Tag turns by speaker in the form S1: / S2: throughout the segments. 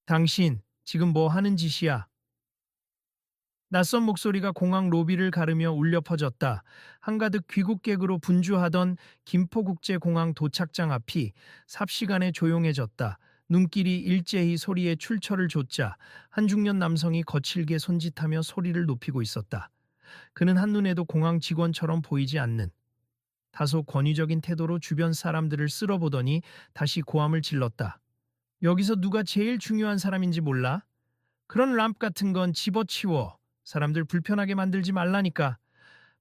S1: 당신, 지금 뭐 하는 짓이야? 낯선 목소리가 공항 로비를 가르며 울려 퍼졌다. 한가득 귀국객으로 분주하던 김포국제공항 도착장 앞이 삽시간에 조용해졌다. 눈길이 일제히 소리에 출처를 좇자 한 중년 남성이 거칠게 손짓하며 소리를 높이고 있었다. 그는 한눈에도 공항 직원처럼 보이지 않는 다소 권위적인 태도로 주변 사람들을 쓸어보더니 다시 고함을 질렀다. 여기서 누가 제일 중요한 사람인지 몰라? 그런 람프 같은 건 집어치워. 사람들 불편하게 만들지 말라니까.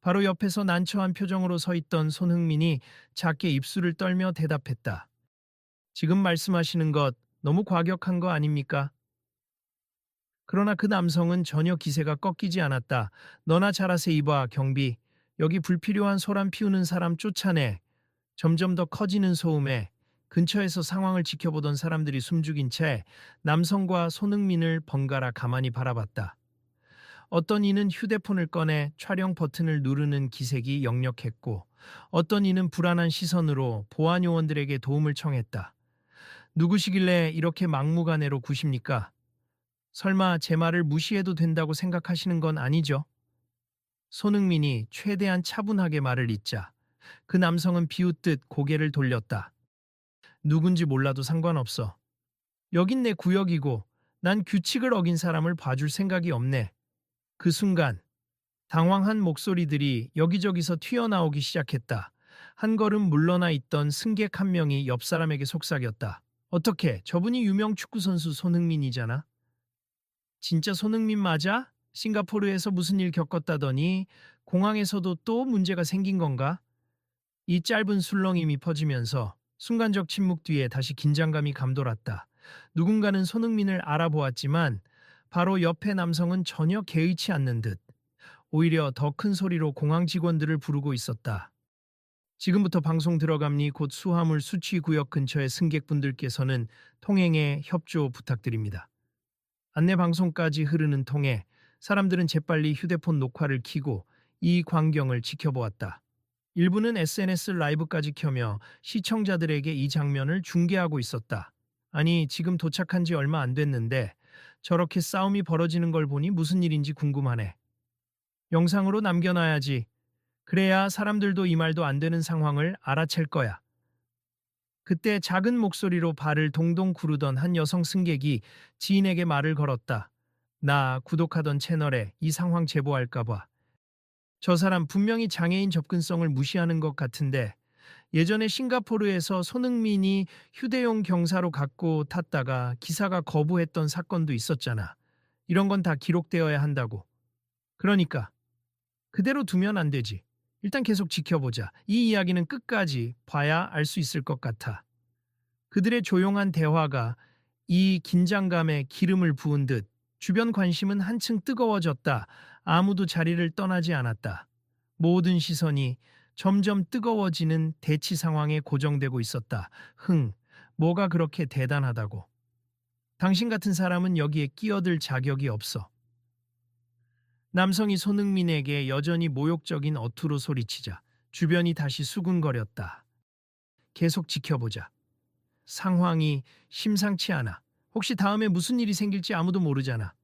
S1: 바로 옆에서 난처한 표정으로 서 있던 손흥민이 작게 입술을 떨며 대답했다. 지금 말씀하시는 것 너무 과격한 거 아닙니까? 그러나 그 남성은 전혀 기세가 꺾이지 않았다. 너나 잘하세 이봐 경비. 여기 불필요한 소란 피우는 사람 쫓아내. 점점 더 커지는 소음에 근처에서 상황을 지켜보던 사람들이 숨죽인 채 남성과 손흥민을 번갈아 가만히 바라봤다. 어떤 이는 휴대폰을 꺼내 촬영 버튼을 누르는 기색이 역력했고, 어떤 이는 불안한 시선으로 보안 요원들에게 도움을 청했다. 누구시길래 이렇게 막무가내로 구십니까? 설마 제 말을 무시해도 된다고 생각하시는 건 아니죠? 손흥민이 최대한 차분하게 말을 잇자 그 남성은 비웃듯 고개를 돌렸다. 누군지 몰라도 상관없어. 여긴 내 구역이고 난 규칙을 어긴 사람을 봐줄 생각이 없네. 그 순간 당황한 목소리들이 여기저기서 튀어나오기 시작했다. 한 걸음 물러나 있던 승객 한 명이 옆 사람에게 속삭였다. 어떻게 저분이 유명 축구선수 손흥민이잖아. 진짜 손흥민 맞아? 싱가포르에서 무슨 일 겪었다더니 공항에서도 또 문제가 생긴 건가? 이 짧은 술렁임이 퍼지면서 순간적 침묵 뒤에 다시 긴장감이 감돌았다. 누군가는 손흥민을 알아보았지만 바로 옆의 남성은 전혀 개의치 않는 듯 오히려 더 큰 소리로 공항 직원들을 부르고 있었다. 지금부터 방송 들어갑니 곧 수화물 수취 구역 근처의 승객분들께서는 통행에 협조 부탁드립니다. 안내 방송까지 흐르는 통에 사람들은 재빨리 휴대폰 녹화를 켜고 이 광경을 지켜보았다. 일부는 SNS 라이브까지 켜며 시청자들에게 이 장면을 중계하고 있었다. 아니, 지금 도착한 지 얼마 안 됐는데 저렇게 싸움이 벌어지는 걸 보니 무슨 일인지 궁금하네. 영상으로 남겨놔야지. 그래야 사람들도 이 말도 안 되는 상황을 알아챌 거야. 그때 작은 목소리로 발을 동동 구르던 한 여성 승객이 지인에게 말을 걸었다. 나 구독하던 채널에 이 상황 제보할까봐. 저 사람 분명히 장애인 접근성을 무시하는 것 같은데 예전에 싱가포르에서 손흥민이 휴대용 경사로 갖고 탔다가 기사가 거부했던 사건도 있었잖아. 이런 건 다 기록되어야 한다고. 그러니까 그대로 두면 안 되지. 일단 계속 지켜보자. 이 이야기는 끝까지 봐야 알 수 있을 것 같아. 그들의 조용한 대화가 이 긴장감에 기름을 부은 듯 주변 관심은 한층 뜨거워졌다. 아무도 자리를 떠나지 않았다. 모든 시선이 점점 뜨거워지는 대치 상황에 고정되고 있었다. 뭐가 그렇게 대단하다고. 당신 같은 사람은 여기에 끼어들 자격이 없어. 남성이 손흥민에게 여전히 모욕적인 어투로 소리치자 주변이 다시 수군거렸다. 계속 지켜보자. 상황이 심상치 않아. 혹시 다음에 무슨 일이 생길지 아무도 모르잖아.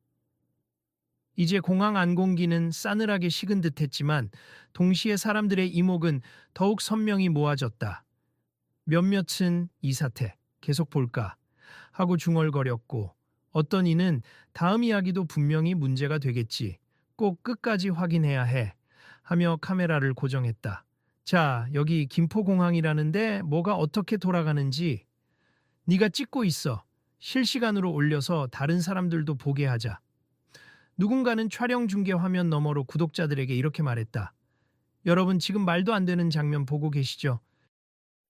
S1: 이제 공항 안공기는 싸늘하게 식은 듯했지만 동시에 사람들의 이목은 더욱 선명히 모아졌다. 몇몇은 이 사태 계속 볼까 하고 중얼거렸고 어떤 이는 다음 이야기도 분명히 문제가 되겠지. 꼭 끝까지 확인해야 해 하며 카메라를 고정했다. 자, 여기 김포공항이라는데 뭐가 어떻게 돌아가는지 네가 찍고 있어. 실시간으로 올려서 다른 사람들도 보게 하자. 누군가는 촬영 중계 화면 너머로 구독자들에게 이렇게 말했다. 여러분 지금 말도 안 되는 장면 보고 계시죠?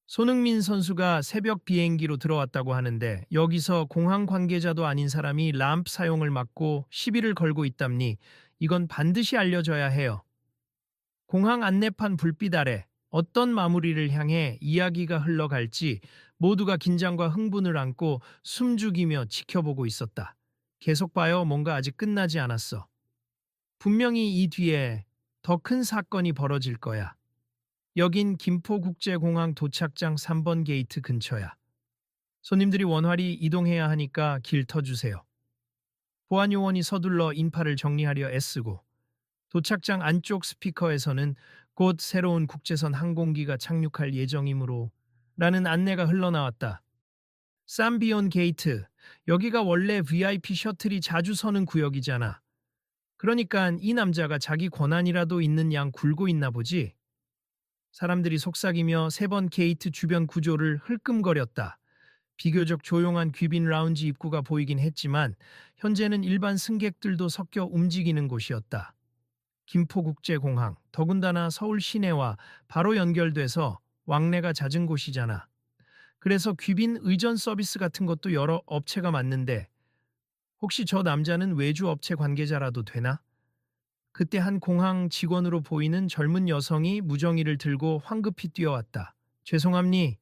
S1: 손흥민 선수가 새벽 비행기로 들어왔다고 하는데 여기서 공항 관계자도 아닌 사람이 람프 사용을 막고 시비를 걸고 있답니 이건 반드시 알려져야 해요. 공항 안내판 불빛 아래 어떤 마무리를 향해 이야기가 흘러갈지 모두가 긴장과 흥분을 안고 숨죽이며 지켜보고 있었다. 계속 봐요. 뭔가 아직 끝나지 않았어. 분명히 이 뒤에 더 큰 사건이 벌어질 거야. 여긴 김포국제공항 도착장 3번 게이트 근처야. 손님들이 원활히 이동해야 하니까 길 터주세요. 보안 요원이 서둘러 인파를 정리하려 애쓰고 도착장 안쪽 스피커에서는 곧 새로운 국제선 항공기가 착륙할 예정이므로 라는 안내가 흘러나왔다. 삼비온 게이트. 여기가 원래 VIP 셔틀이 자주 서는 구역이잖아. 그러니까 이 남자가 자기 권한이라도 있는 양 굴고 있나 보지. 사람들이 속삭이며 세 번 게이트 주변 구조를 흘끔거렸다. 비교적 조용한 귀빈 라운지 입구가 보이긴 했지만 현재는 일반 승객들도 섞여 움직이는 곳이었다. 김포국제공항, 더군다나 서울 시내와 바로 연결돼서 왕래가 잦은 곳이잖아. 그래서 귀빈 의전 서비스 같은 것도 여러 업체가 많는데 혹시 저 남자는 외주 업체 관계자라도 되나? 그때 한 공항 직원으로 보이는 젊은 여성이 무정이를 들고 황급히 뛰어왔다. 죄송합니.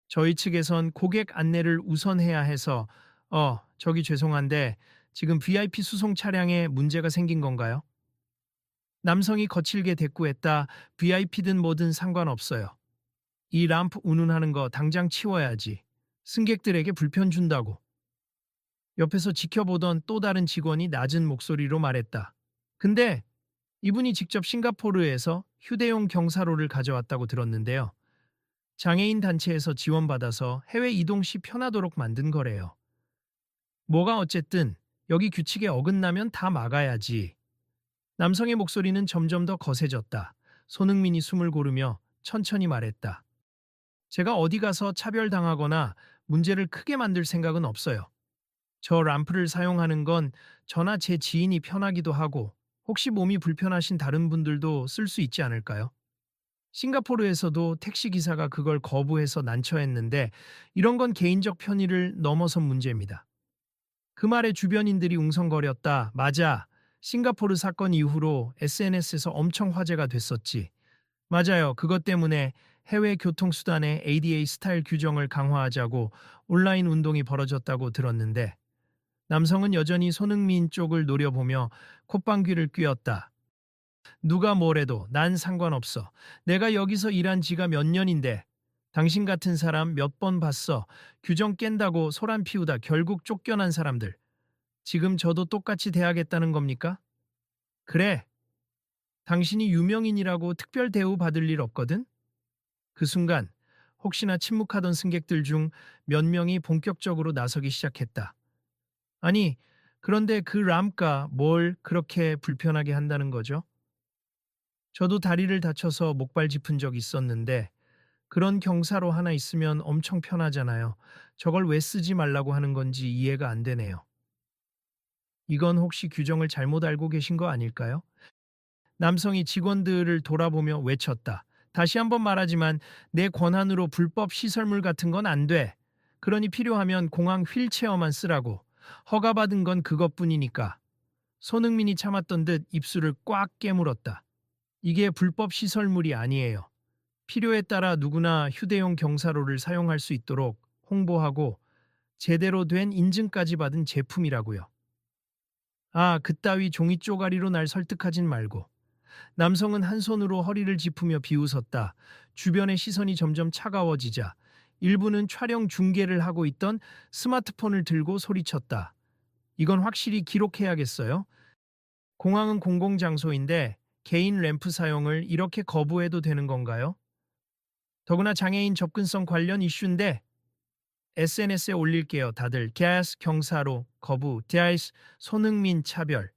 S1: 저희 측에선 고객 안내를 우선해야 해서 저기 죄송한데 지금 VIP 수송 차량에 문제가 생긴 건가요? 남성이 거칠게 대꾸했다. VIP든 뭐든 상관없어요. 이 람프 운운하는 거 당장 치워야지. 승객들에게 불편 준다고. 옆에서 지켜보던 또 다른 직원이 낮은 목소리로 말했다. 근데 이분이 직접 싱가포르에서 휴대용 경사로를 가져왔다고 들었는데요. 장애인 단체에서 지원받아서 해외 이동 시 편하도록 만든 거래요. 뭐가 어쨌든 여기 규칙에 어긋나면 다 막아야지. 남성의 목소리는 점점 더 거세졌다. 손흥민이 숨을 고르며 천천히 말했다. 제가 어디 가서 차별당하거나 문제를 크게 만들 생각은 없어요. 저 람프를 사용하는 건 저나 제 지인이 편하기도 하고 혹시 몸이 불편하신 다른 분들도 쓸 수 있지 않을까요? 싱가포르에서도 택시기사가 그걸 거부해서 난처했는데 이런 건 개인적 편의를 넘어선 문제입니다. 그 말에 주변인들이 웅성거렸다. 맞아. 싱가포르 사건 이후로 SNS에서 엄청 화제가 됐었지. 맞아요. 그것 때문에 해외 교통수단의 ADA 스타일 규정을 강화하자고 온라인 운동이 벌어졌다고 들었는데 남성은 여전히 손흥민 쪽을 노려보며 콧방귀를 뀌었다. 누가 뭐래도 난 상관없어. 내가 여기서 일한 지가 몇 년인데 당신 같은 사람 몇 번 봤어. 규정 깬다고 소란 피우다 결국 쫓겨난 사람들. 지금 저도 똑같이 대하겠다는 겁니까? 그래. 당신이 유명인이라고 특별 대우 받을 일 없거든? 그 순간 혹시나 침묵하던 승객들 중 몇 명이 본격적으로 나서기 시작했다. 아니, 그런데 그 람가 뭘 그렇게 불편하게 한다는 거죠? 저도 다리를 다쳐서 목발 짚은 적 있었는데 그런 경사로 하나 있으면 엄청 편하잖아요. 저걸 왜 쓰지 말라고 하는 건지 이해가 안 되네요. 이건 혹시 규정을 잘못 알고 계신 거 아닐까요? 남성이 직원들을 돌아보며 외쳤다. 다시 한번 말하지만 내 권한으로 불법 시설물 같은 건 안 돼. 그러니 필요하면 공항 휠체어만 쓰라고. 허가받은 건 그것뿐이니까. 손흥민이 참았던 듯 입술을 꽉 깨물었다. 이게 불법 시설물이 아니에요. 필요에 따라 누구나 휴대용 경사로를 사용할 수 있도록 홍보하고 제대로 된 인증까지 받은 제품이라고요. 아, 그따위 종이 쪼가리로 날 설득하진 말고. 남성은 한 손으로 허리를 짚으며 비웃었다. 주변의 시선이 점점 차가워지자 일부는 촬영 중계를 하고 있던 스마트폰을 들고 소리쳤다. 이건 확실히 기록해야겠어요. 공항은 공공장소인데 개인 램프 사용을 이렇게 거부해도 되는 건가요? 더구나 장애인 접근성 관련 이슈인데 SNS에 올릴게요. 다들 gas 경사로 거부, 디아이스 손흥민 차별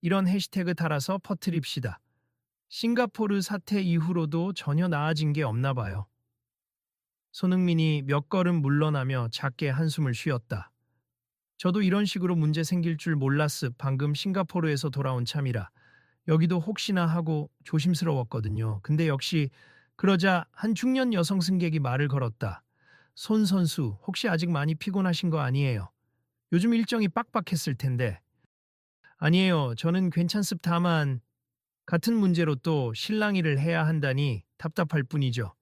S1: 이런 해시태그 달아서 퍼뜨립시다. 싱가포르 사태 이후로도 전혀 나아진 게 없나 봐요. 손흥민이 몇 걸음 물러나며 작게 한숨을 쉬었다. 저도 이런 식으로 문제 생길 줄 몰랐습. 방금 싱가포르에서 돌아온 참이라 여기도 혹시나 하고 조심스러웠거든요. 근데 역시 그러자 한 중년 여성 승객이 말을 걸었다. 손 선수, 혹시 아직 많이 피곤하신 거 아니에요? 요즘 일정이 빡빡했을 텐데. 아니에요. 저는 괜찮습. 다만 같은 문제로 또 실랑이를 해야 한다니 답답할 뿐이죠.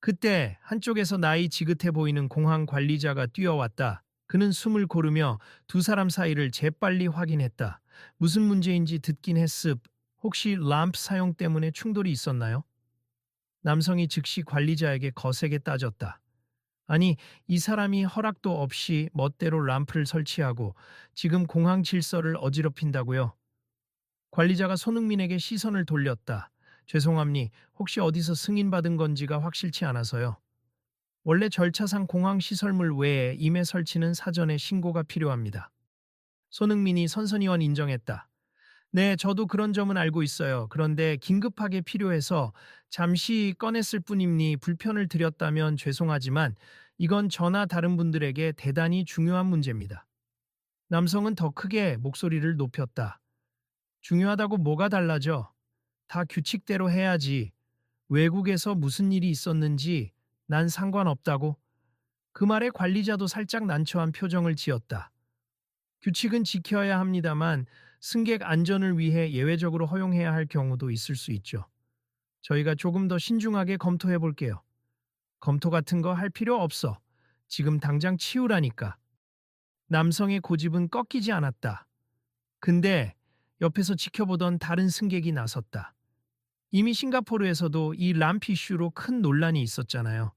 S1: 그때 한쪽에서 나이 지긋해 보이는 공항 관리자가 뛰어왔다. 그는 숨을 고르며 두 사람 사이를 재빨리 확인했다. 무슨 문제인지 듣긴 했습. 혹시 람프 사용 때문에 충돌이 있었나요? 남성이 즉시 관리자에게 거세게 따졌다. 아니, 이 사람이 허락도 없이 멋대로 램프를 설치하고 지금 공항 질서를 어지럽힌다고요? 관리자가 손흥민에게 시선을 돌렸다. 죄송합니, 혹시 어디서 승인받은 건지가 확실치 않아서요. 원래 절차상 공항 시설물 외에 임해 설치는 사전에 신고가 필요합니다. 손흥민이 선선의원 인정했다. 네, 저도 그런 점은 알고 있어요. 그런데 긴급하게 필요해서 잠시 꺼냈을 뿐이니 불편을 드렸다면 죄송하지만 이건 저나 다른 분들에게 대단히 중요한 문제입니다. 남성은 더 크게 목소리를 높였다. 중요하다고 뭐가 달라져? 다 규칙대로 해야지. 외국에서 무슨 일이 있었는지 난 상관없다고. 그 말에 관리자도 살짝 난처한 표정을 지었다. 규칙은 지켜야 합니다만 승객 안전을 위해 예외적으로 허용해야 할 경우도 있을 수 있죠. 저희가 조금 더 신중하게 검토해 볼게요. 검토 같은 거 할 필요 없어. 지금 당장 치우라니까. 남성의 고집은 꺾이지 않았다. 근데 옆에서 지켜보던 다른 승객이 나섰다. 이미 싱가포르에서도 이 람프 이슈로 큰 논란이 있었잖아요.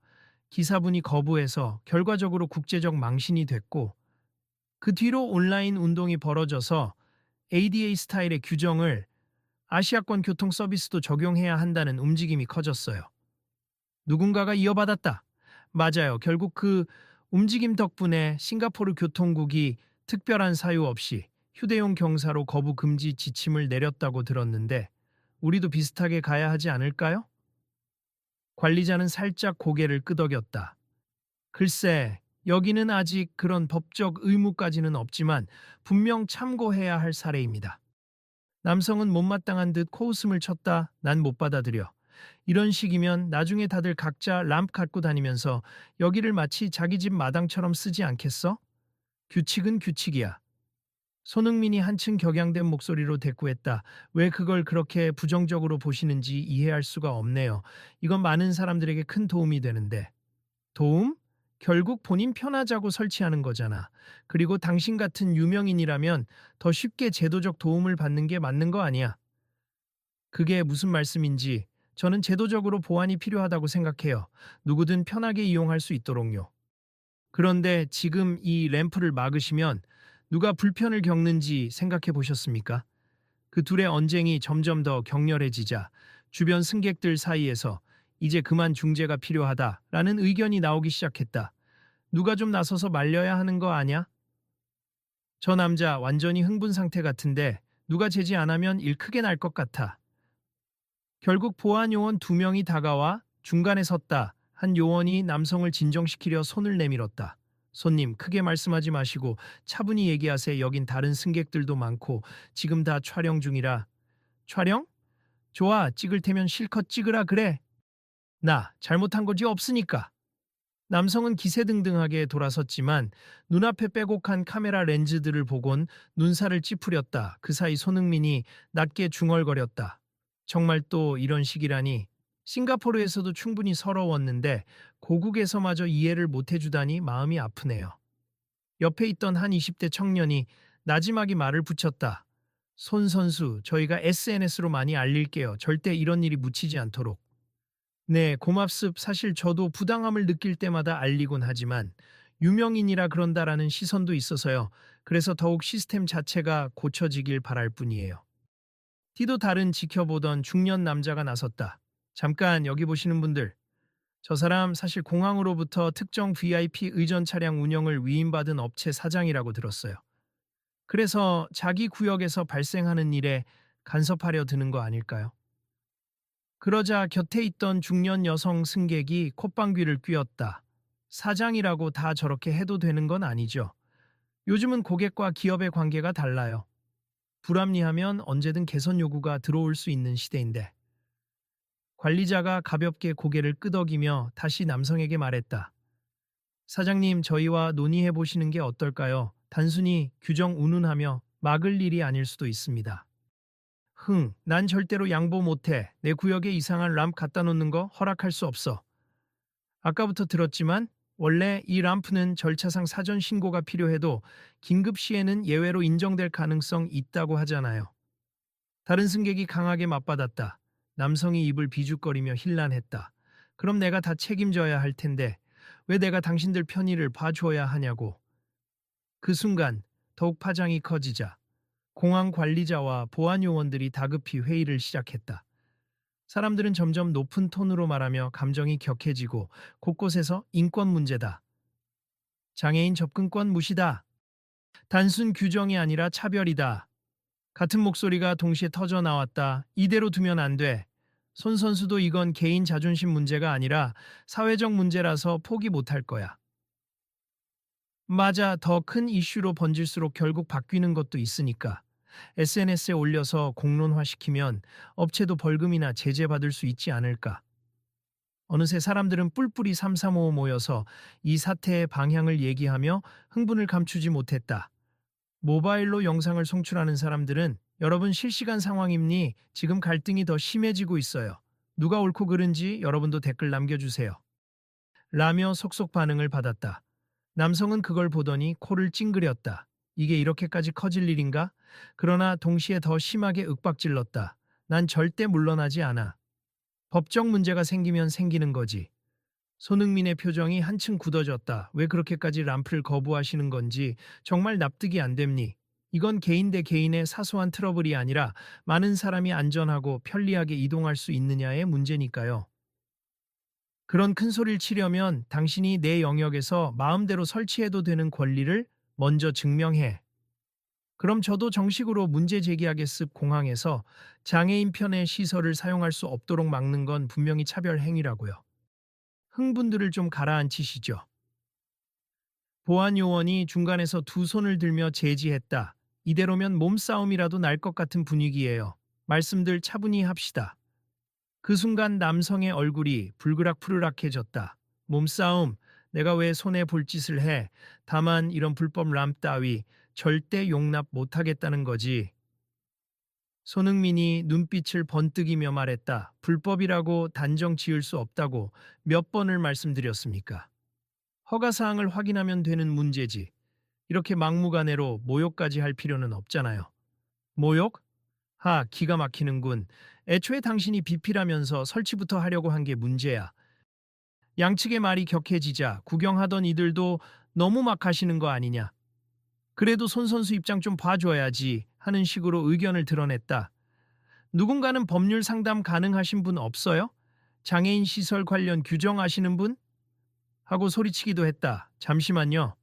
S1: 기사분이 거부해서 결과적으로 국제적 망신이 됐고 그 뒤로 온라인 운동이 벌어져서 ADA 스타일의 규정을 아시아권 교통 서비스도 적용해야 한다는 움직임이 커졌어요. 누군가가 이어받았다. 맞아요. 결국 그 움직임 덕분에 싱가포르 교통국이 특별한 사유 없이 휴대용 경사로 거부 금지 지침을 내렸다고 들었는데 우리도 비슷하게 가야 하지 않을까요? 관리자는 살짝 고개를 끄덕였다. 글쎄, 여기는 아직 그런 법적 의무까지는 없지만 분명 참고해야 할 사례입니다. 남성은 못마땅한 듯 코웃음을 쳤다. 난 못 받아들여. 이런 식이면 나중에 다들 각자 람프 갖고 다니면서 여기를 마치 자기 집 마당처럼 쓰지 않겠어? 규칙은 규칙이야. 손흥민이 한층 격양된 목소리로 대꾸했다. 왜 그걸 그렇게 부정적으로 보시는지 이해할 수가 없네요. 이건 많은 사람들에게 큰 도움이 되는데. 도움? 결국 본인 편하자고 설치하는 거잖아. 그리고 당신 같은 유명인이라면 더 쉽게 제도적 도움을 받는 게 맞는 거 아니야. 그게 무슨 말씀인지 저는 제도적으로 보완이 필요하다고 생각해요. 누구든 편하게 이용할 수 있도록요. 그런데 지금 이 램프를 막으시면 누가 불편을 겪는지 생각해 보셨습니까? 그 둘의 언쟁이 점점 더 격렬해지자 주변 승객들 사이에서 이제 그만 중재가 필요하다라는 의견이 나오기 시작했다. 누가 좀 나서서 말려야 하는 거 아냐? 저 남자 완전히 흥분 상태 같은데 누가 제지 안 하면 일 크게 날 것 같아. 결국 보안 요원 두 명이 다가와 중간에 섰다. 한 요원이 남성을 진정시키려 손을 내밀었다. 손님, 크게 말씀하지 마시고 차분히 얘기하세. 여긴 다른 승객들도 많고 지금 다 촬영 중이라. 촬영? 좋아, 찍을 테면 실컷 찍으라 그래. 나 잘못한 거지 없으니까. 남성은 기세등등하게 돌아섰지만 눈앞에 빼곡한 카메라 렌즈들을 보곤 눈살을 찌푸렸다. 그 사이 손흥민이 낮게 중얼거렸다. 정말 또 이런 식이라니. 싱가포르에서도 충분히 서러웠는데 고국에서마저 이해를 못해주다니 마음이 아프네요. 옆에 있던 한 20대 청년이 나지막이 말을 붙였다. 손 선수, 저희가 SNS로 많이 알릴게요. 절대 이런 일이 묻히지 않도록. 네, 고맙습. 사실 저도 부당함을 느낄 때마다 알리곤 하지만 유명인이라 그런다라는 시선도 있어서요. 그래서 더욱 시스템 자체가 고쳐지길 바랄 뿐이에요. 티도 다른 지켜보던 중년 남자가 나섰다. 잠깐 여기 보시는 분들. 저 사람 사실 공항으로부터 특정 VIP 의전 차량 운영을 위임받은 업체 사장이라고 들었어요. 그래서 자기 구역에서 발생하는 일에 간섭하려 드는 거 아닐까요? 그러자 곁에 있던 중년 여성 승객이 콧방귀를 뀌었다. 사장이라고 다 저렇게 해도 되는 건 아니죠. 요즘은 고객과 기업의 관계가 달라요. 불합리하면 언제든 개선 요구가 들어올 수 있는 시대인데. 관리자가 가볍게 고개를 끄덕이며 다시 남성에게 말했다. 사장님, 저희와 논의해 보시는 게 어떨까요? 단순히 규정 운운하며 막을 일이 아닐 수도 있습니다. 난 절대로 양보 못해. 내 구역에 이상한 람프 갖다 놓는 거 허락할 수 없어. 아까부터 들었지만 원래 이 람프는 절차상 사전 신고가 필요해도 긴급 시에는 예외로 인정될 가능성 있다고 하잖아요. 다른 승객이 강하게 맞받았다. 남성이 입을 비죽거리며 힐난했다. 그럼 내가 다 책임져야 할 텐데 왜 내가 당신들 편의를 봐줘야 하냐고. 그 순간 더욱 파장이 커지자 공항 관리자와 보안 요원들이 다급히 회의를 시작했다. 사람들은 점점 높은 톤으로 말하며 감정이 격해지고 곳곳에서 인권 문제다. 장애인 접근권 무시다. 단순 규정이 아니라 차별이다. 같은 목소리가 동시에 터져 나왔다. 이대로 두면 안 돼. 손 선수도 이건 개인 자존심 문제가 아니라 사회적 문제라서 포기 못할 거야. 맞아, 더 큰 이슈로 번질수록 결국 바뀌는 것도 있으니까. SNS에 올려서 공론화시키면 업체도 벌금이나 제재받을 수 있지 않을까. 어느새 사람들은 뿔뿔이 삼삼오오 모여서 이 사태의 방향을 얘기하며 흥분을 감추지 못했다. 모바일로 영상을 송출하는 사람들은 여러분 실시간 상황입니? 지금 갈등이 더 심해지고 있어요. 누가 옳고 그른지 여러분도 댓글 남겨주세요. 라며 속속 반응을 받았다. 남성은 그걸 보더니 코를 찡그렸다. 이게 이렇게까지 커질 일인가? 그러나 동시에 더 심하게 윽박질렀다. 난 절대 물러나지 않아. 법적 문제가 생기면 생기는 거지. 손흥민의 표정이 한층 굳어졌다. 왜 그렇게까지 람프를 거부하시는 건지 정말 납득이 안 됩니. 이건 개인 대 개인의 사소한 트러블이 아니라 많은 사람이 안전하고 편리하게 이동할 수 있느냐의 문제니까요. 그런 큰 소리를 치려면 당신이 내 영역에서 마음대로 설치해도 되는 권리를 먼저 증명해. 그럼 저도 정식으로 문제 제기하겠습. 공항에서 장애인 편의 시설을 사용할 수 없도록 막는 건 분명히 차별 행위라고요. 흥분들을 좀 가라앉히시죠. 보안 요원이 중간에서 두 손을 들며 제지했다. 이대로면 몸싸움이라도 날 것 같은 분위기예요. 말씀들 차분히 합시다. 그 순간 남성의 얼굴이 불그락푸르락해졌다. 몸싸움, 내가 왜 손에 볼 짓을 해. 다만 이런 불법 람 따위 절대 용납 못하겠다는 거지. 손흥민이 눈빛을 번뜩이며 말했다. 불법이라고 단정 지을 수 없다고 몇 번을 말씀드렸습니까? 허가사항을 확인하면 되는 문제지. 이렇게 막무가내로 모욕까지 할 필요는 없잖아요. 모욕? 기가 막히는군. 애초에 당신이 비피라면서 설치부터 하려고 한 게 문제야. 양측의 말이 격해지자 구경하던 이들도 너무 막 하시는 거 아니냐. 그래도 손 선수 입장 좀 봐줘야지 하는 식으로 의견을 드러냈다. 누군가는 법률 상담 가능하신 분 없어요? 장애인 시설 관련 규정 아시는 분? 하고 소리치기도 했다. 잠시만요.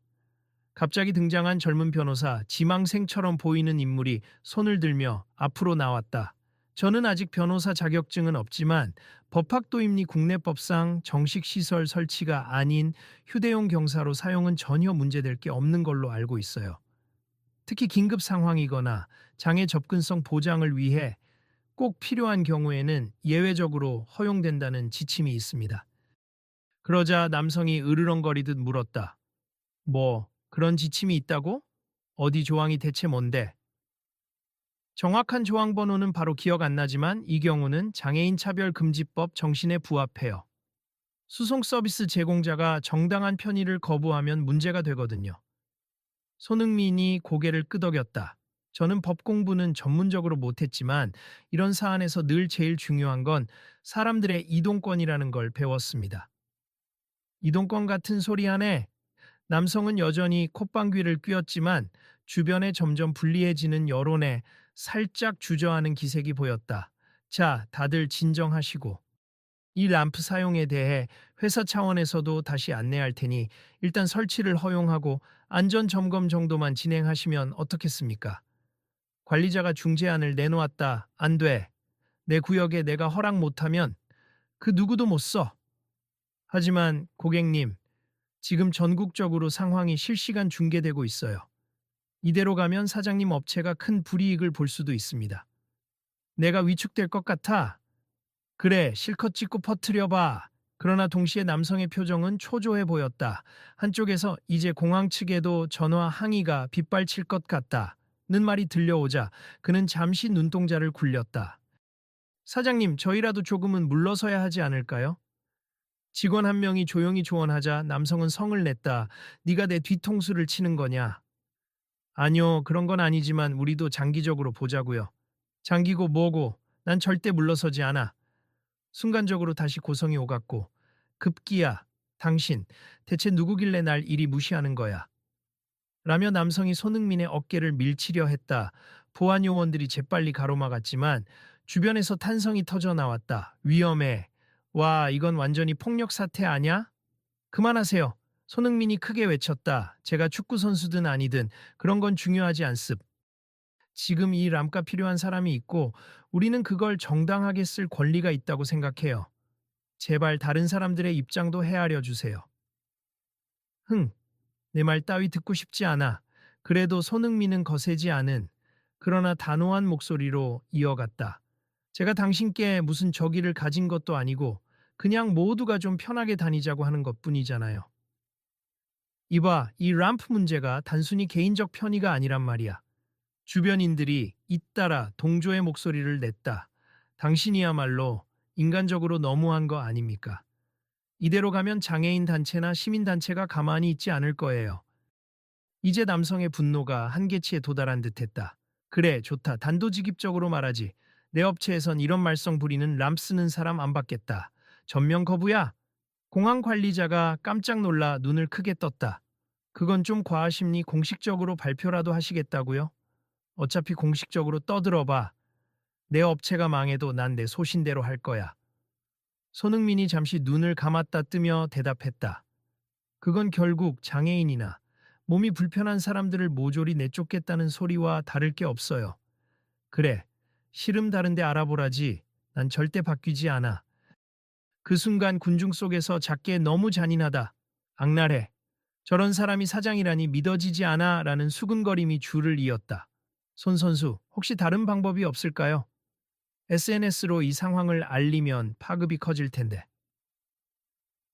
S1: 갑자기 등장한 젊은 변호사, 지망생처럼 보이는 인물이 손을 들며 앞으로 나왔다. 저는 아직 변호사 자격증은 없지만 법학도입리 국내법상 정식 시설 설치가 아닌 휴대용 경사로 사용은 전혀 문제될 게 없는 걸로 알고 있어요. 특히 긴급 상황이거나 장애 접근성 보장을 위해 꼭 필요한 경우에는 예외적으로 허용된다는 지침이 있습니다. 그러자 남성이 으르렁거리듯 물었다. 뭐, 그런 지침이 있다고? 어디 조항이 대체 뭔데? 정확한 조항 번호는 바로 기억 안 나지만 이 경우는 장애인 차별금지법 정신에 부합해요. 수송 서비스 제공자가 정당한 편의를 거부하면 문제가 되거든요. 손흥민이 고개를 끄덕였다. 저는 법 공부는 전문적으로 못했지만 이런 사안에서 늘 제일 중요한 건 사람들의 이동권이라는 걸 배웠습니다. 이동권 같은 소리 하네. 남성은 여전히 콧방귀를 뀌었지만 주변에 점점 불리해지는 여론에 살짝 주저하는 기색이 보였다. 자, 다들 진정하시고. 이 램프 사용에 대해 회사 차원에서도 다시 안내할 테니 일단 설치를 허용하고 안전 점검 정도만 진행하시면 어떻겠습니까? 관리자가 중재안을 내놓았다. 안 돼. 내 구역에 내가 허락 못하면 그 누구도 못 써. 하지만 고객님, 지금 전국적으로 상황이 실시간 중계되고 있어요. 이대로 가면 사장님 업체가 큰 불이익을 볼 수도 있습니다. 내가 위축될 것 같아. 그래, 실컷 찍고 퍼뜨려봐. 그러나 동시에 남성의 표정은 초조해 보였다. 한쪽에서 이제 공항 측에도 전화 항의가 빗발칠 것 같다. 는 말이 들려오자 그는 잠시 눈동자를 굴렸다. 사장님, 저희라도 조금은 물러서야 하지 않을까요? 직원 한 명이 조용히 조언하자 남성은 성을 냈다. 네가 내 뒤통수를 치는 거냐? 아니요, 그런 건 아니지만 우리도 장기적으로 보자고요. 장기고 뭐고, 난 절대 물러서지 않아. 순간적으로 다시 고성이 오갔고 급기야 당신, 대체 누구길래 날 이리 무시하는 거야? 라며 남성이 손흥민의 어깨를 밀치려 했다. 보안 요원들이 재빨리 가로막았지만 주변에서 탄성이 터져 나왔다. 위험해. 와, 이건 완전히 폭력 사태 아냐? 그만하세요. 손흥민이 크게 외쳤다. 제가 축구 선수든 아니든 그런 건 중요하지 않습. 지금 이 람가 필요한 사람이 있고 우리는 그걸 정당하게 쓸 권리가 있다고 생각해요. 제발 다른 사람들의 입장도 헤아려 주세요. 흥, 내 말 따위 듣고 싶지 않아. 그래도 손흥민은 거세지 않은 그러나 단호한 목소리로 이어갔다. 제가 당신께 무슨 적의를 가진 것도 아니고 그냥 모두가 좀 편하게 다니자고 하는 것뿐이잖아요. 이봐, 이 람프 문제가 단순히 개인적 편의가 아니란 말이야. 주변인들이 잇따라 동조의 목소리를 냈다. 당신이야말로 인간적으로 너무한 거 아닙니까? 이대로 가면 장애인 단체나 시민 단체가 가만히 있지 않을 거예요. 이제 남성의 분노가 한계치에 도달한 듯했다. 그래, 좋다. 단도직입적으로 말하지. 내 업체에선 이런 말썽 부리는 람 쓰는 사람 안 받겠다. 전면 거부야? 공항 관리자가 깜짝 놀라 눈을 크게 떴다. 그건 좀 과하심니 공식적으로 발표라도 하시겠다고요? 어차피 공식적으로 떠들어봐. 내 업체가 망해도 난 내 소신대로 할 거야. 손흥민이 잠시 눈을 감았다 뜨며 대답했다. 그건 결국 장애인이나 몸이 불편한 사람들을 모조리 내쫓겠다는 소리와 다를 게 없어요. 그래, 싫음 다른데 알아보라지. 난 절대 바뀌지 않아. 그 순간 군중 속에서 작게 너무 잔인하다. 악랄해. 저런 사람이 사장이라니 믿어지지 않아 라는 수근거림이 줄을 이었다. 손 선수, 혹시 다른 방법이 없을까요? SNS로 이 상황을 알리면 파급이 커질 텐데.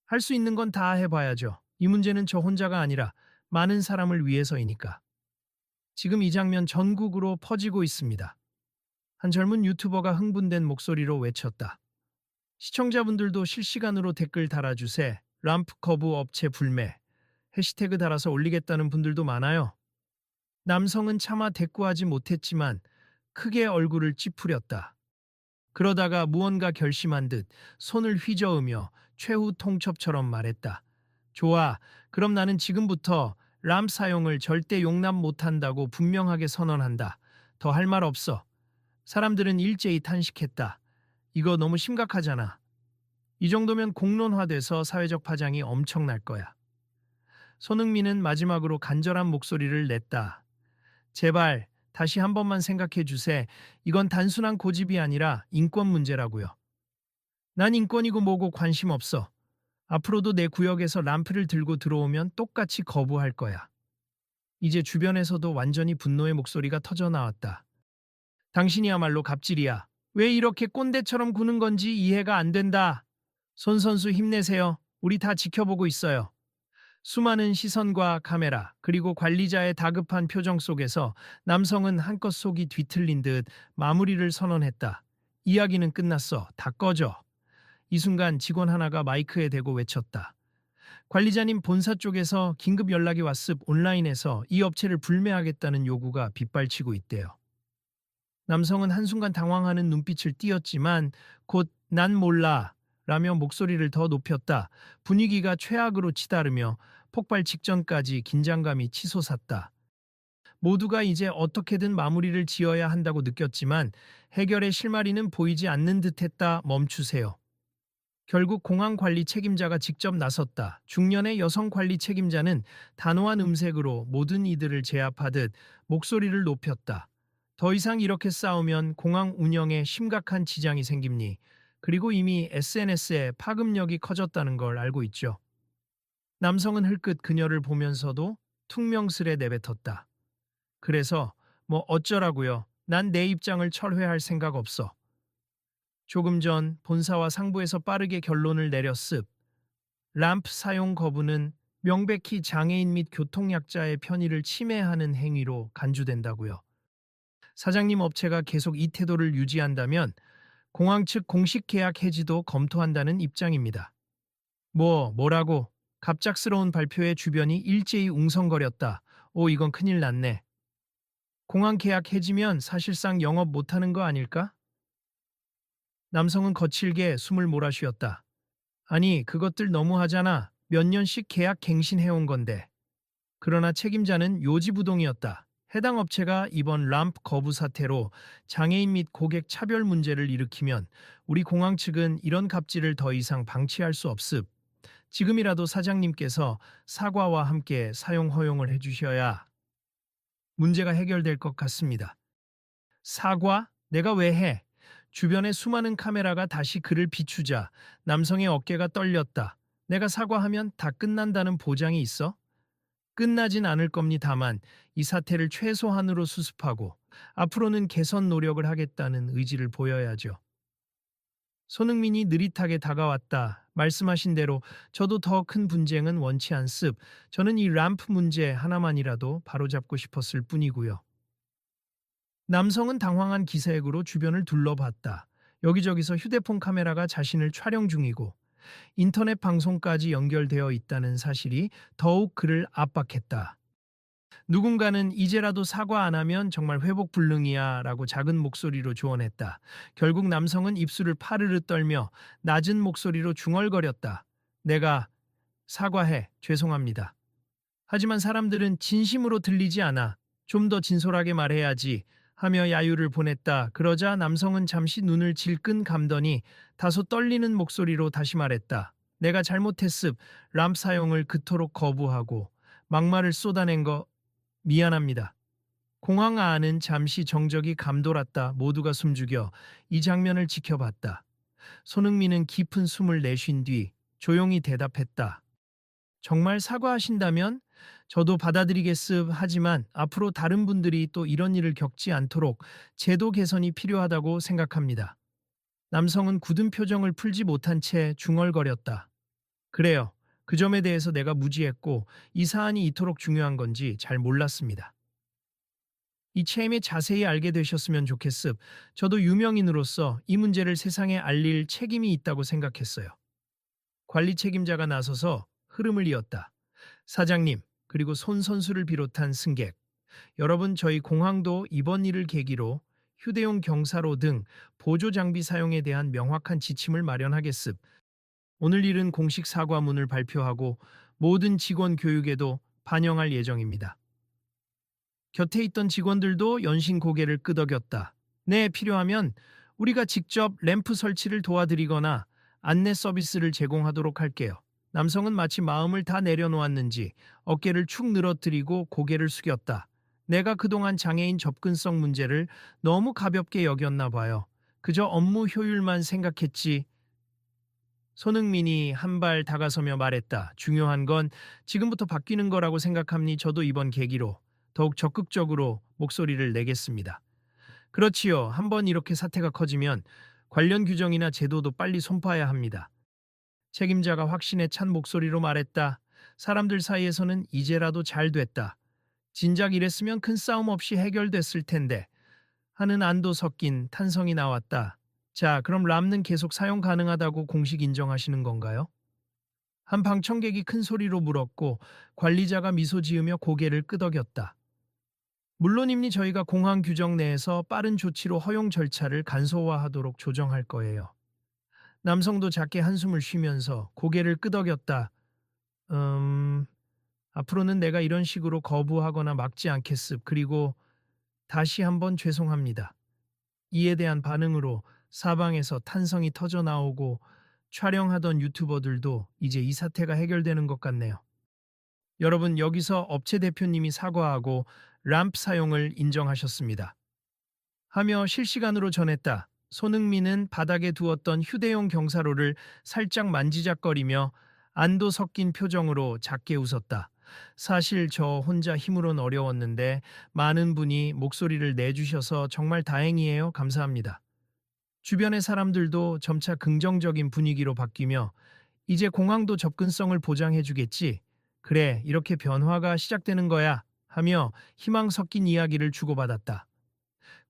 S1: 할 수 있는 건 다 해봐야죠. 이 문제는 저 혼자가 아니라 많은 사람을 위해서이니까. 지금 이 장면 전국으로 퍼지고 있습니다. 한 젊은 유튜버가 흥분된 목소리로 외쳤다. 시청자분들도 실시간으로 댓글 달아주세. 람프 거부 업체 불매. 해시태그 달아서 올리겠다는 분들도 많아요. 남성은 차마 대꾸하지 못했지만 크게 얼굴을 찌푸렸다. 그러다가 무언가 결심한 듯 손을 휘저으며 최후 통첩처럼 말했다. 좋아, 그럼 나는 지금부터 람 사용을 절대 용납 못한다고 분명하게 선언한다. 더 할 말 없어. 사람들은 일제히 탄식했다. 이거 너무 심각하잖아. 이 정도면 공론화돼서 사회적 파장이 엄청날 거야. 손흥민은 마지막으로 간절한 목소리를 냈다. 제발 다시 한 번만 생각해 주세. 이건 단순한 고집이 아니라 인권 문제라고요. 난 인권이고 뭐고 관심 없어. 앞으로도 내 구역에서 람프를 들고 들어오면 똑같이 거부할 거야. 이제 주변에서도 완전히 분노의 목소리가 터져 나왔다. 당신이야말로 갑질이야. 왜 이렇게 꼰대처럼 구는 건지 이해가 안 된다. 손 선수 힘내세요. 우리 다 지켜보고 있어요. 수많은 시선과 카메라, 그리고 관리자의 다급한 표정 속에서 남성은 한껏 속이 뒤틀린 듯 마무리를 선언했다. 이야기는 끝났어. 다 꺼져. 이 순간 직원 하나가 마이크에 대고 외쳤다. 관리자님, 본사 쪽에서 긴급 연락이 왔습. 온라인에서 이 업체를 불매하겠다는 요구가 빗발치고 있대요. 남성은 한순간 당황하는 눈빛을 띄었지만 곧 난 몰라 라며 목소리를 더 높였다. 분위기가 최악으로 치달으며 폭발 직전까지 긴장감이 치솟았다. 모두가 이제 어떻게든 마무리를 지어야 한다고 느꼈지만 해결의 실마리는 보이지 않는 듯했다. 멈추세요. 결국 공항 관리 책임자가 직접 나섰다. 중년의 여성 관리 책임자는 단호한 음색으로 모든 이들을 제압하듯 목소리를 높였다. 더 이상 이렇게 싸우면 공항 운영에 심각한 지장이 생깁니. 그리고 이미 SNS에 파급력이 커졌다는 걸 알고 있죠. 남성은 흘끗 그녀를 보면서도 퉁명스레 내뱉었다. 그래서 뭐 어쩌라고요. 난 내 입장을 철회할 생각 없어. 조금 전 본사와 상부에서 빠르게 결론을 내렸습. 람프 사용 거부는 명백히 장애인 및 교통약자의 편의를 침해하는 행위로 간주된다고요. 사장님 업체가 계속 이 태도를 유지한다면 공항 측 공식 계약 해지도 검토한다는 입장입니다. 뭐라고? 갑작스러운 발표에 주변이 일제히 웅성거렸다. 오, 이건 큰일 났네. 공항 계약 해지면 사실상 영업 못하는 거 아닐까? 남성은 거칠게 숨을 몰아쉬었다. 아니, 그것들 너무하잖아. 몇 년씩 계약 갱신해온 건데. 그러나 책임자는 요지부동이었다. 해당 업체가 이번 람프 거부 사태로 장애인 및 고객 차별 문제를 일으키면 우리 공항 측은 이런 갑질을 더 이상 방치할 수 없습. 지금이라도 사장님께서 사과와 함께 사용 허용을 해주셔야 문제가 해결될 것 같습니다. 사과? 내가 왜 해? 주변의 수많은 카메라가 다시 그를 비추자 남성의 어깨가 떨렸다. 내가 사과하면 다 끝난다는 보장이 있어? 끝나진 않을 겁니다만 이 사태를 최소한으로 수습하고 앞으로는 개선 노력을 하겠다는 의지를 보여야죠. 손흥민이 느릿하게 다가왔다. 말씀하신 대로 저도 더 큰 분쟁은 원치 않습. 저는 이 램프 문제 하나만이라도 바로잡고 싶었을 뿐이고요. 남성은 당황한 기색으로 주변을 둘러봤다. 여기저기서 휴대폰 카메라가 자신을 촬영 중이고 인터넷 방송까지 연결되어 있다는 사실이 더욱 그를 압박했다. 누군가는 이제라도 사과 안 하면 정말 회복 불능이야 라고 작은 목소리로 조언했다. 결국 남성은 입술을 파르르 떨며 낮은 목소리로 중얼거렸다. 내가 사과해. 죄송합니다. 하지만 사람들은 진심으로 들리지 않아. 좀 더 진솔하게 말해야지 하며 야유를 보냈다. 그러자 남성은 잠시 눈을 질끈 감더니 다소 떨리는 목소리로 다시 말했다. 내가 잘못했습. 람 사용을 그토록 거부하고 막말을 쏟아낸 거 미안합니다. 공항 안은 잠시 정적이 감돌았다. 모두가 숨죽여 이 장면을 지켜봤다. 손흥민은 깊은 숨을 내쉰 뒤 조용히 대답했다. 정말 사과하신다면 저도 받아들이겠습. 하지만 앞으로 다른 분들이 또 이런 일을 겪지 않도록 제도 개선이 필요하다고 생각합니다. 남성은 굳은 표정을 풀지 못한 채 중얼거렸다. 그래요. 그 점에 대해서 내가 무지했고 이 사안이 이토록 중요한 건지 잘 몰랐습니다. 이 체험에 자세히 알게 되셨으면 좋겠습. 저도 유명인으로서 이 문제를 세상에 알릴 책임이 있다고 생각했어요. 관리 책임자가 나서서 흐름을 이었다. 사장님, 그리고 손 선수를 비롯한 승객, 여러분 저희 공항도 이번 일을 계기로 휴대용 경사로 등 보조 장비 사용에 대한 명확한 지침을 마련하겠습. 오늘 일은 공식 사과문을 발표하고 모든 직원 교육에도 반영할 예정입니다. 곁에 있던 직원들도 연신 고개를 끄덕였다. 네, 필요하면 우리가 직접 램프 설치를 도와드리거나 안내 서비스를 제공하도록 할게요. 남성은 마치 마음을 다 내려놓았는지 어깨를 축 늘어뜨리고 고개를 숙였다. 내가 그동안 장애인 접근성 문제를 너무 가볍게 여겼나 봐요. 그저 업무 효율만 생각했지. 손흥민이 한 발 다가서며 말했다. 중요한 건 지금부터 바뀌는 거라고 생각합니. 저도 이번 계기로 더욱 적극적으로 목소리를 내겠습니다. 그렇지요. 한번 이렇게 사태가 커지면 관련 규정이나 제도도 빨리 손봐야 합니다. 책임자가 확신에 찬 목소리로 말했다. 사람들 사이에서는 이제라도 잘 됐다. 진작 이랬으면 큰 싸움 없이 해결됐을 텐데 하는 안도 섞인 탄성이 나왔다. 자, 그럼 람는 계속 사용 가능하다고 공식 인정하시는 건가요? 한 방청객이 큰 소리로 물었고 관리자가 미소 지으며 고개를 끄덕였다. 물론입니 저희가 공항 규정 내에서 빠른 조치로 허용 절차를 간소화하도록 조정할 거예요. 남성도 작게 한숨을 쉬면서 고개를 끄덕였다. 앞으로는 내가 이런 식으로 거부하거나 막지 않겠습. 그리고 다시 한번 죄송합니다. 이에 대한 반응으로 사방에서 탄성이 터져 나오고 촬영하던 유튜버들도 이제 이 사태가 해결되는 것 같네요. 여러분, 여기서 업체 대표님이 사과하고 램프 사용을 인정하셨습니다. 하며 실시간으로 전했다. 손흥민은 바닥에 두었던 휴대용 경사로를 살짝 만지작거리며 안도 섞인 표정으로 작게 웃었다. 사실 저 혼자 힘으론 어려웠는데 많은 분이 목소리를 내주셔서 정말 다행이에요. 감사합니다. 주변의 사람들도 점차 긍정적인 분위기로 바뀌며 이제 공항도 접근성을 보장해주겠지. 그래, 이렇게 변화가 시작되는 거야. 하며 희망 섞인 이야기를 주고받았다.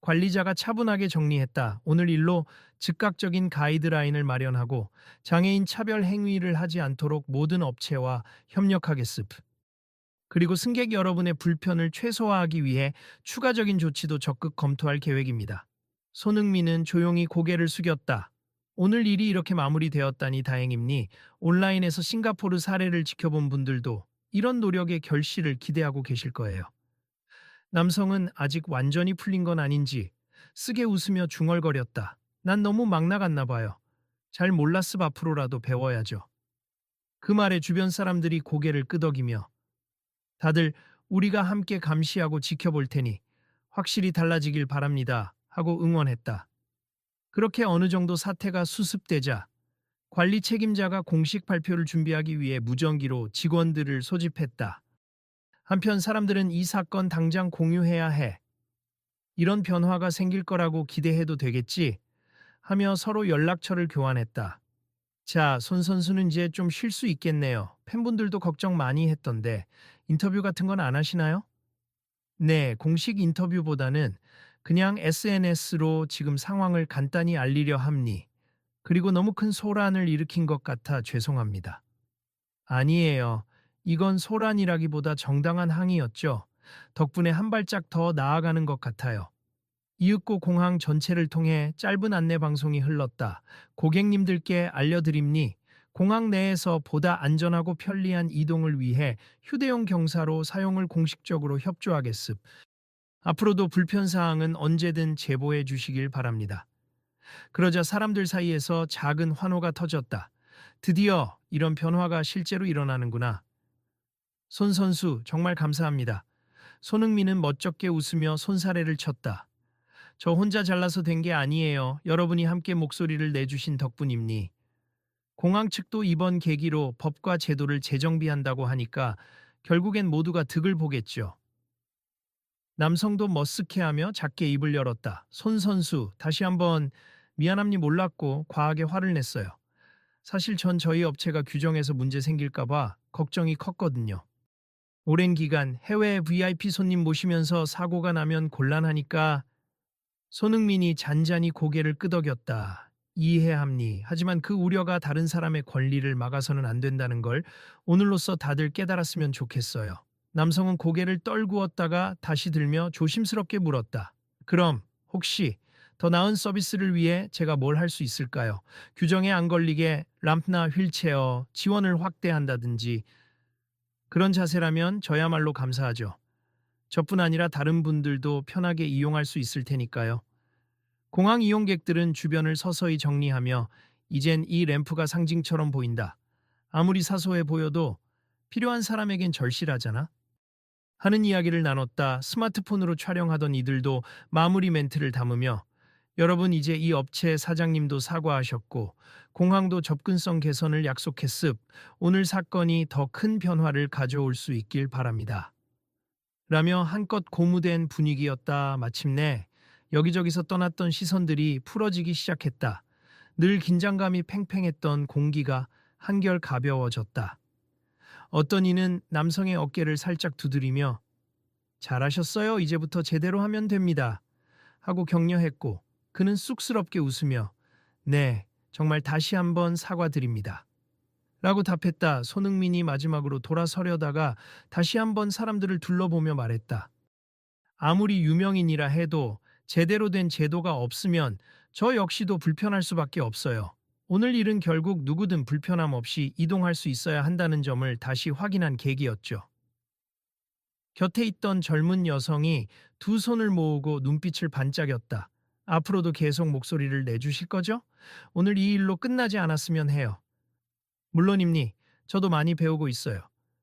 S1: 관리자가 차분하게 정리했다. 오늘 일로 즉각적인 가이드라인을 마련하고 장애인 차별 행위를 하지 않도록 모든 업체와 협력하겠습. 그리고 승객 여러분의 불편을 최소화하기 위해 추가적인 조치도 적극 검토할 계획입니다. 손흥민은 조용히 고개를 숙였다. 오늘 일이 이렇게 마무리되었다니 다행입니. 온라인에서 싱가포르 사례를 지켜본 분들도 이런 노력의 결실을 기대하고 계실 거예요. 남성은 아직 완전히 풀린 건 아닌지 쓰게 웃으며 중얼거렸다. 난 너무 막 나갔나 봐요. 잘 몰랐으 앞으로라도 배워야죠. 그 말에 주변 사람들이 고개를 끄덕이며 다들 우리가 함께 감시하고 지켜볼 테니 확실히 달라지길 바랍니다 하고 응원했다. 그렇게 어느 정도 사태가 수습되자 관리 책임자가 공식 발표를 준비하기 위해 무전기로 직원들을 소집했다. 한편 사람들은 이 사건 당장 공유해야 해. 이런 변화가 생길 거라고 기대해도 되겠지? 하며 서로 연락처를 교환했다. 자, 손 선수는 이제 좀 쉴 수 있겠네요. 팬분들도 걱정 많이 했던데 인터뷰 같은 건 안 하시나요? 네, 공식 인터뷰보다는 그냥 SNS로 지금 상황을 간단히 알리려 합니. 그리고 너무 큰 소란을 일으킨 것 같아 죄송합니다. 아니에요. 이건 소란이라기보다 정당한 항의였죠. 덕분에 한 발짝 더 나아가는 것 같아요. 이윽고 공항 전체를 통해 짧은 안내 방송이 흘렀다. 고객님들께 알려드립니. 공항 내에서 보다 안전하고 편리한 이동을 위해 휴대용 경사로 사용을 공식적으로 협조하겠습. 앞으로도 불편사항은 언제든 제보해 주시길 바랍니다. 그러자 사람들 사이에서 작은 환호가 터졌다. 드디어 이런 변화가 실제로 일어나는구나. 손 선수 정말 감사합니다. 손흥민은 멋쩍게 웃으며 손사래를 쳤다. 저 혼자 잘나서 된 게 아니에요. 여러분이 함께 목소리를 내주신 덕분입니. 공항 측도 이번 계기로 법과 제도를 재정비한다고 하니까 결국엔 모두가 득을 보겠죠. 남성도 머쓱해하며 작게 입을 열었다. 손 선수 다시 한번 미안함니 몰랐고 과하게 화를 냈어요. 사실 전 저희 업체가 규정에서 문제 생길까봐 걱정이 컸거든요. 오랜 기간 해외 VIP 손님 모시면서 사고가 나면 곤란하니까 손흥민이 잔잔히 고개를 끄덕였다. 이해합니. 하지만 그 우려가 다른 사람의 권리를 막아서는 안 된다는 걸 오늘로써 다들 깨달았으면 좋겠어요. 남성은 고개를 떨구었다가 다시 들며 조심스럽게 물었다. 그럼 혹시 더 나은 서비스를 위해 제가 뭘 할 수 있을까요? 규정에 안 걸리게 람프나 휠체어 지원을 확대한다든지 그런 자세라면 저야말로 감사하죠. 저뿐 아니라 다른 분들도 편하게 이용할 수 있을 테니까요. 공항 이용객들은 주변을 서서히 정리하며 이젠 이 램프가 상징처럼 보인다. 아무리 사소해 보여도 필요한 사람에겐 절실하잖아. 하는 이야기를 나눴다. 스마트폰으로 촬영하던 이들도 마무리 멘트를 담으며 여러분 이제 이 업체 사장님도 사과하셨고 공항도 접근성 개선을 약속했습. 오늘 사건이 더 큰 변화를 가져올 수 있길 바랍니다. 라며 한껏 고무된 분위기였다. 마침내 여기저기서 떠났던 시선들이 풀어지기 시작했다. 늘 긴장감이 팽팽했던 공기가 한결 가벼워졌다. 어떤 이는 남성의 어깨를 살짝 두드리며 잘하셨어요. 이제부터 제대로 하면 됩니다. 하고 격려했고 그는 쑥스럽게 웃으며 네, 정말 다시 한번 사과드립니다. 라고 답했다. 손흥민이 마지막으로 돌아서려다가 다시 한번 사람들을 둘러보며 말했다. 아무리 유명인이라 해도 제대로 된 제도가 없으면 저 역시도 불편할 수밖에 없어요. 오늘 일은 결국 누구든 불편함 없이 이동할 수 있어야 한다는 점을 다시 확인한 계기였죠. 곁에 있던 젊은 여성이 두 손을 모으고 눈빛을 반짝였다. 앞으로도 계속 목소리를 내주실 거죠? 오늘 이 일로 끝나지 않았으면 해요. 물론입니. 저도 많이 배우고 있어요.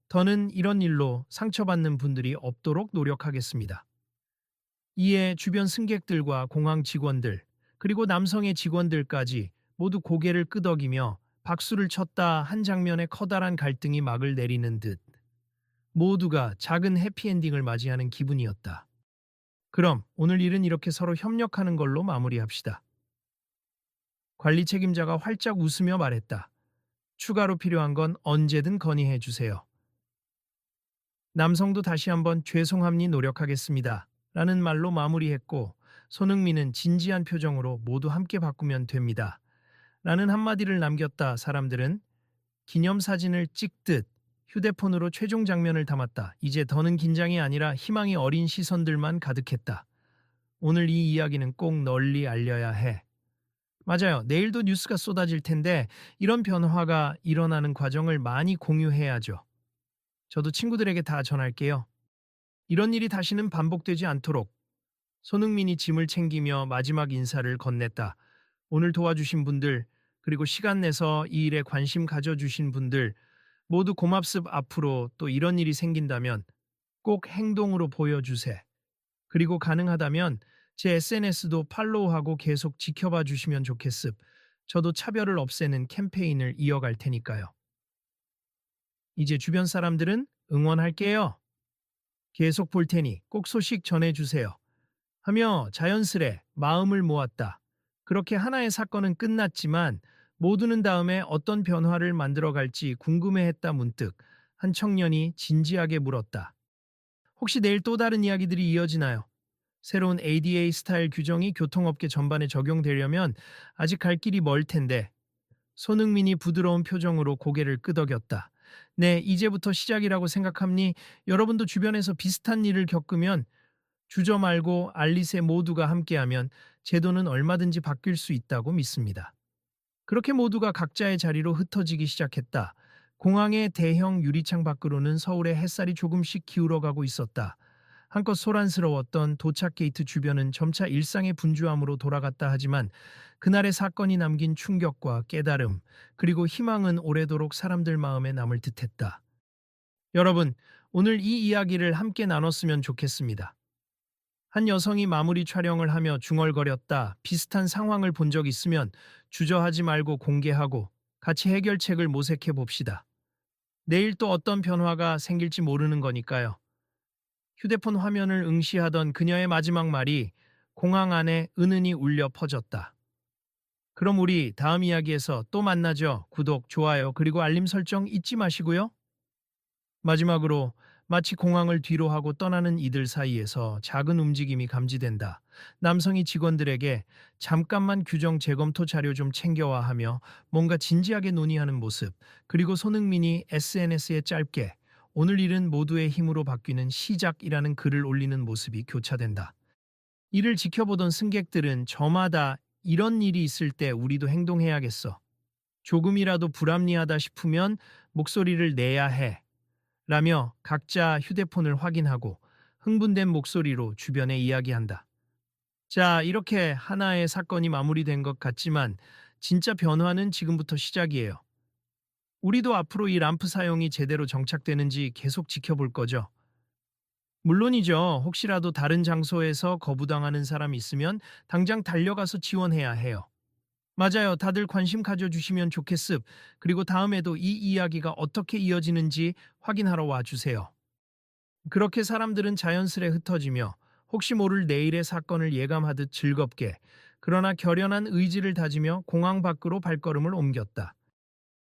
S1: 더는 이런 일로 상처받는 분들이 없도록 노력하겠습니다. 이에 주변 승객들과 공항 직원들, 그리고 남성의 직원들까지 모두 고개를 끄덕이며 박수를 쳤다. 한 장면에 커다란 갈등이 막을 내리는 듯 모두가 작은 해피엔딩을 맞이하는 기분이었다. 그럼 오늘 일은 이렇게 서로 협력하는 걸로 마무리합시다. 관리 책임자가 활짝 웃으며 말했다. 추가로 필요한 건 언제든 건의해 주세요. 남성도 다시 한번 죄송합니 노력하겠습니다. 라는 말로 마무리했고 손흥민은 진지한 표정으로 모두 함께 바꾸면 됩니다. 라는 한마디를 남겼다. 사람들은 기념사진을 찍듯 휴대폰으로 최종 장면을 담았다. 이제 더는 긴장이 아니라 희망이 어린 시선들만 가득했다. 오늘 이 이야기는 꼭 널리 알려야 해. 맞아요. 내일도 뉴스가 쏟아질 텐데 이런 변화가 일어나는 과정을 많이 공유해야죠. 저도 친구들에게 다 전할게요. 이런 일이 다시는 반복되지 않도록. 손흥민이 짐을 챙기며 마지막 인사를 건넸다. 오늘 도와주신 분들, 그리고 시간 내서 이 일에 관심 가져주신 분들, 모두 고맙습. 앞으로 또 이런 일이 생긴다면 꼭 행동으로 보여주세. 그리고 가능하다면 제 SNS도 팔로우하고 계속 지켜봐 주시면 좋겠습. 저도 차별을 없애는 캠페인을 이어갈 테니까요. 이제 주변 사람들은 응원할게요. 계속 볼 테니 꼭 소식 전해주세요. 하며 자연스레 마음을 모았다. 그렇게 하나의 사건은 끝났지만 모두는 다음에 어떤 변화를 만들어갈지 궁금해했다. 문득 한 청년이 진지하게 물었다. 혹시 내일 또 다른 이야기들이 이어지나요? 새로운 ADA 스타일 규정이 교통업계 전반에 적용되려면 아직 갈 길이 멀 텐데. 손흥민이 부드러운 표정으로 고개를 끄덕였다. 네, 이제부터 시작이라고 생각합니. 여러분도 주변에서 비슷한 일을 겪으면 주저 말고 알리세. 모두가 함께하면 제도는 얼마든지 바뀔 수 있다고 믿습니다. 그렇게 모두가 각자의 자리로 흩어지기 시작했다. 공항의 대형 유리창 밖으로는 서울의 햇살이 조금씩 기울어가고 있었다. 한껏 소란스러웠던 도착 게이트 주변은 점차 일상의 분주함으로 돌아갔다. 하지만 그날의 사건이 남긴 충격과 깨달음, 그리고 희망은 오래도록 사람들 마음에 남을 듯했다. 여러분, 오늘 이 이야기를 함께 나눴으면 좋겠습니다. 한 여성이 마무리 촬영을 하며 중얼거렸다. 비슷한 상황을 본 적 있으면 주저하지 말고 공개하고 같이 해결책을 모색해 봅시다. 내일 또 어떤 변화가 생길지 모르는 거니까요. 휴대폰 화면을 응시하던 그녀의 마지막 말이 공항 안에 은은히 울려 퍼졌다. 그럼 우리 다음 이야기에서 또 만나죠. 구독, 좋아요, 그리고 알림 설정 잊지 마시고요. 마지막으로 마치 공항을 뒤로 하고 떠나는 이들 사이에서 작은 움직임이 감지된다. 남성이 직원들에게 잠깐만 규정 재검토 자료 좀 챙겨와 하며 뭔가 진지하게 논의하는 모습, 그리고 손흥민이 SNS에 짧게 오늘 일은 모두의 힘으로 바뀌는 시작이라는 글을 올리는 모습이 교차된다. 이를 지켜보던 승객들은 저마다 이런 일이 있을 때 우리도 행동해야겠어. 조금이라도 불합리하다 싶으면 목소리를 내야 해. 라며 각자 휴대폰을 확인하고 흥분된 목소리로 주변에 이야기한다. 자, 이렇게 하나의 사건이 마무리된 것 같지만 진짜 변화는 지금부터 시작이에요. 우리도 앞으로 이 람프 사용이 제대로 정착되는지 계속 지켜볼 거죠. 물론이죠. 혹시라도 다른 장소에서 거부당하는 사람이 있으면 당장 달려가서 지원해야 해요. 맞아요. 다들 관심 가져주시면 좋겠습. 그리고 다음에도 이 이야기가 어떻게 이어지는지 확인하러 와주세요. 그렇게 사람들은 자연스레 흩어지며 혹시 모를 내일의 사건을 예감하듯 즐겁게, 그러나 결연한 의지를 다지며 공항 밖으로 발걸음을 옮겼다.